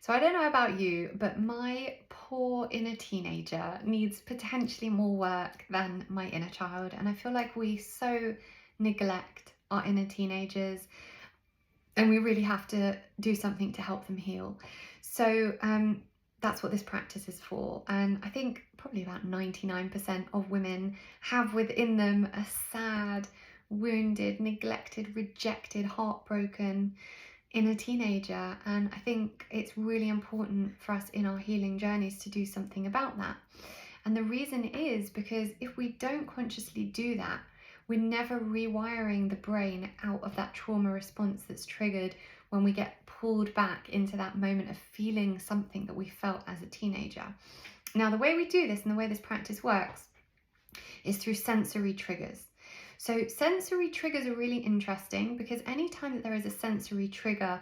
So I don't know about you, but my poor inner teenager needs potentially more work than my inner child. And I feel like we so neglect our inner teenagers, and we really have to do something to help them heal. So that's what this practice is for. And I think probably about 99% of women have within them a sad, wounded, neglected, rejected, heartbroken inner teenager. And I think it's really important for us in our healing journeys to do something about that. And the reason is because if we don't consciously do that, we're never rewiring the brain out of that trauma response that's triggered when we get pulled back into that moment of feeling something that we felt as a teenager. Now, the way we do this and the way this practice works is through sensory triggers. So sensory triggers are really interesting because anytime that there is a sensory trigger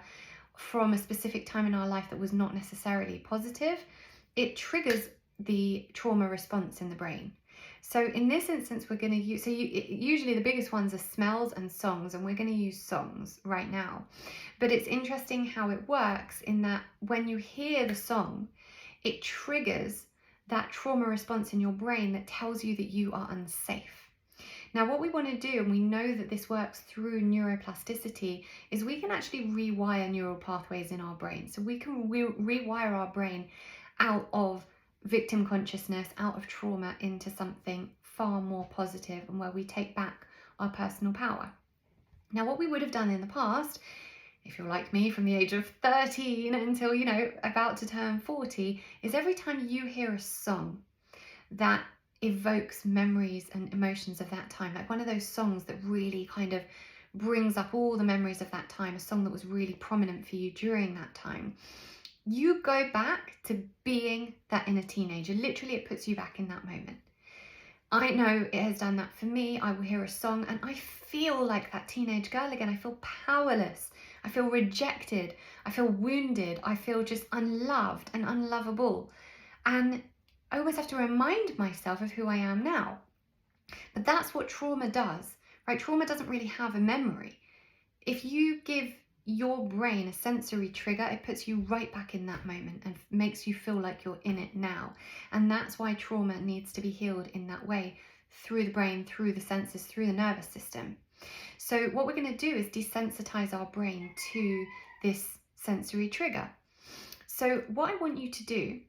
from a specific time in our life that was not necessarily positive, it triggers the trauma response in the brain. So in this instance, we're going to use, usually the biggest ones are smells and songs, and we're going to use songs right now. But it's interesting how it works in that when you hear the song, it triggers that trauma response in your brain that tells you that you are unsafe. Now, what we want to do, and we know that this works through neuroplasticity, is we can actually rewire neural pathways in our brain. So we can rewire our brain out of victim consciousness, out of trauma, into something far more positive and where we take back our personal power. Now, what we would have done in the past, if you're like me from the age of 13 until, about to turn 40, is every time you hear a song that evokes memories and emotions of that time, like one of those songs that really kind of brings up all the memories of that time, a song that was really prominent for you during that time, you go back to being that inner teenager. Literally, it puts you back in that moment. I know it has done that for me. I will hear a song and I feel like that teenage girl again. I feel powerless. I feel rejected. I feel wounded. I feel just unloved and unlovable. And I always have to remind myself of who I am now. But that's what trauma does, right? Trauma doesn't really have a memory. If you give your brain a sensory trigger, it puts you right back in that moment and makes you feel like you're in it now. And that's why trauma needs to be healed in that way, through the brain, through the senses, through the nervous system. So what we're going to do is desensitize our brain to this sensory trigger. So what I want you to do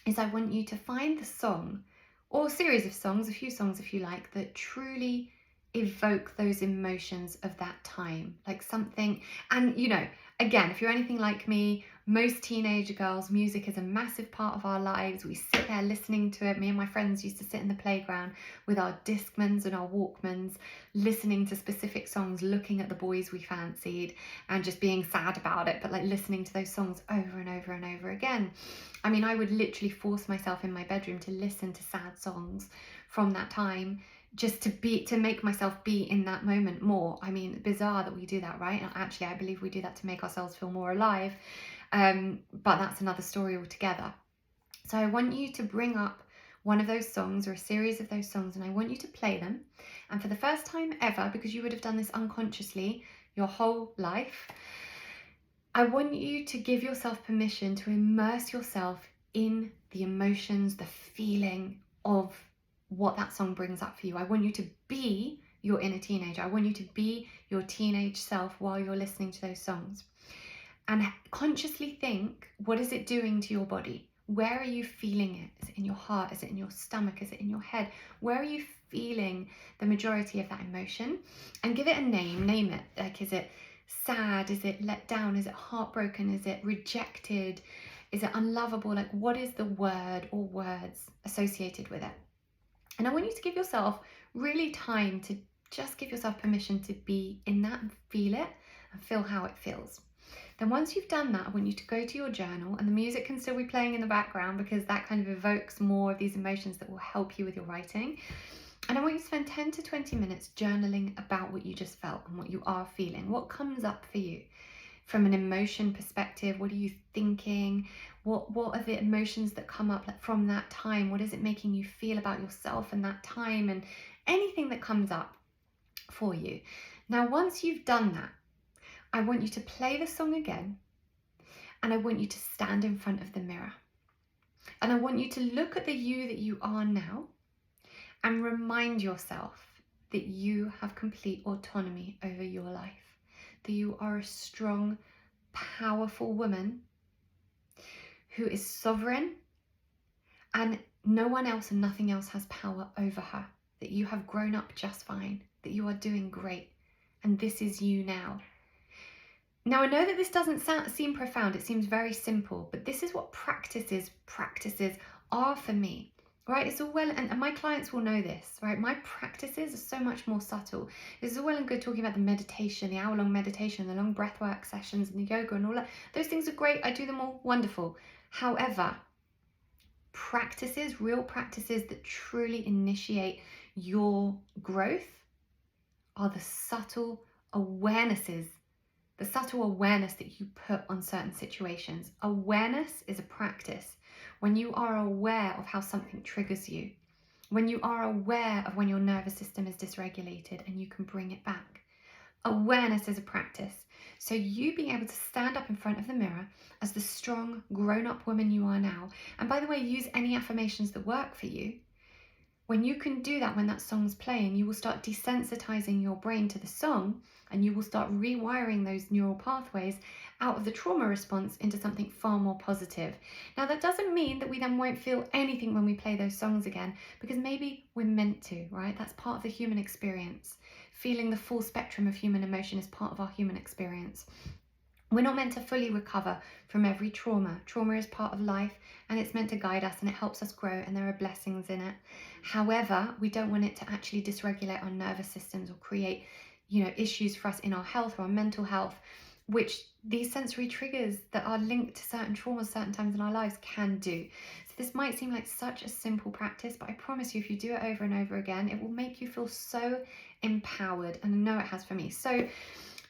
is I want you to find the song, or series of songs, a few songs if you like, that truly evoke those emotions of that time, like something. And again, if you're anything like me, most teenage girls, music is a massive part of our lives. We sit there listening to it. Me and my friends used to sit in the playground with our Discmans and our Walkmans, listening to specific songs, looking at the boys we fancied and just being sad about it, but like listening to those songs over and over and over again. I mean, I would literally force myself in my bedroom to listen to sad songs from that time, just to make myself be in that moment more. I mean, bizarre that we do that, right? And actually, I believe we do that to make ourselves feel more alive. But that's another story altogether. So I want you to bring up one of those songs or a series of those songs, and I want you to play them. And for the first time ever, because you would have done this unconsciously your whole life, I want you to give yourself permission to immerse yourself in the emotions, the feeling of what that song brings up for you. I want you to be your inner teenager. I want you to be your teenage self while you're listening to those songs. And consciously think, what is it doing to your body? Where are you feeling it? Is it in your heart? Is it in your stomach? Is it in your head? Where are you feeling the majority of that emotion? And give it a name. Name it. Like, is it sad? Is it let down? Is it heartbroken? Is it rejected? Is it unlovable? Like, what is the word or words associated with it? And I want you to give yourself really time to just give yourself permission to be in that and feel it and feel how it feels. Then once you've done that, I want you to go to your journal, and the music can still be playing in the background because that kind of evokes more of these emotions that will help you with your writing. And I want you to spend 10 to 20 minutes journaling about what you just felt and what you are feeling. What comes up for you from an emotion perspective? What are you thinking? What are the emotions that come up from that time? What is it making you feel about yourself and that time, and anything that comes up for you? Now, once you've done that, I want you to play the song again, And I want you to stand in front of the mirror. And I want you to look at the you that you are now and remind yourself that you have complete autonomy over your life, that you are a strong, powerful woman who is sovereign, and no one else and nothing else has power over her, that you have grown up just fine, that you are doing great, and this is you now. Now, I know that this doesn't seem profound, it seems very simple, but this is what practices are for me, right? It's all well, and my clients will know this, right? My practices are so much more subtle. It's all well and good talking about the meditation, the hour-long meditation, the long breathwork sessions, and the yoga and all that. Those things are great. I do them all, wonderful. However, practices, real practices that truly initiate your growth are the subtle awarenesses, the subtle awareness that you put on certain situations. Awareness is a practice. When you are aware of how something triggers you, when you are aware of when your nervous system is dysregulated and you can bring it back. Awareness is a practice. So you being able to stand up in front of the mirror as the strong, grown-up woman you are now, and by the way, use any affirmations that work for you. When you can do that, when that song's playing, you will start desensitizing your brain to the song, and you will start rewiring those neural pathways out of the trauma response into something far more positive. Now, that doesn't mean that we then won't feel anything when we play those songs again, because maybe we're meant to, right? That's part of the human experience. Feeling the full spectrum of human emotion is part of our human experience. We're not meant to fully recover from every trauma. Trauma is part of life, and it's meant to guide us, and it helps us grow, and there are blessings in it. However, we don't want it to actually dysregulate our nervous systems or create, issues for us in our health or our mental health, which these sensory triggers that are linked to certain traumas, certain times in our lives can do. So this might seem like such a simple practice, but I promise you, if you do it over and over again, it will make you feel so empowered, and I know it has for me. So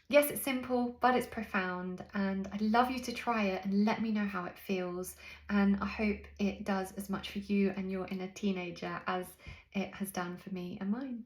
yes, it's simple, but it's profound, and I'd love you to try it and let me know how it feels. And I hope it does as much for you and your inner teenager as it has done for me and mine.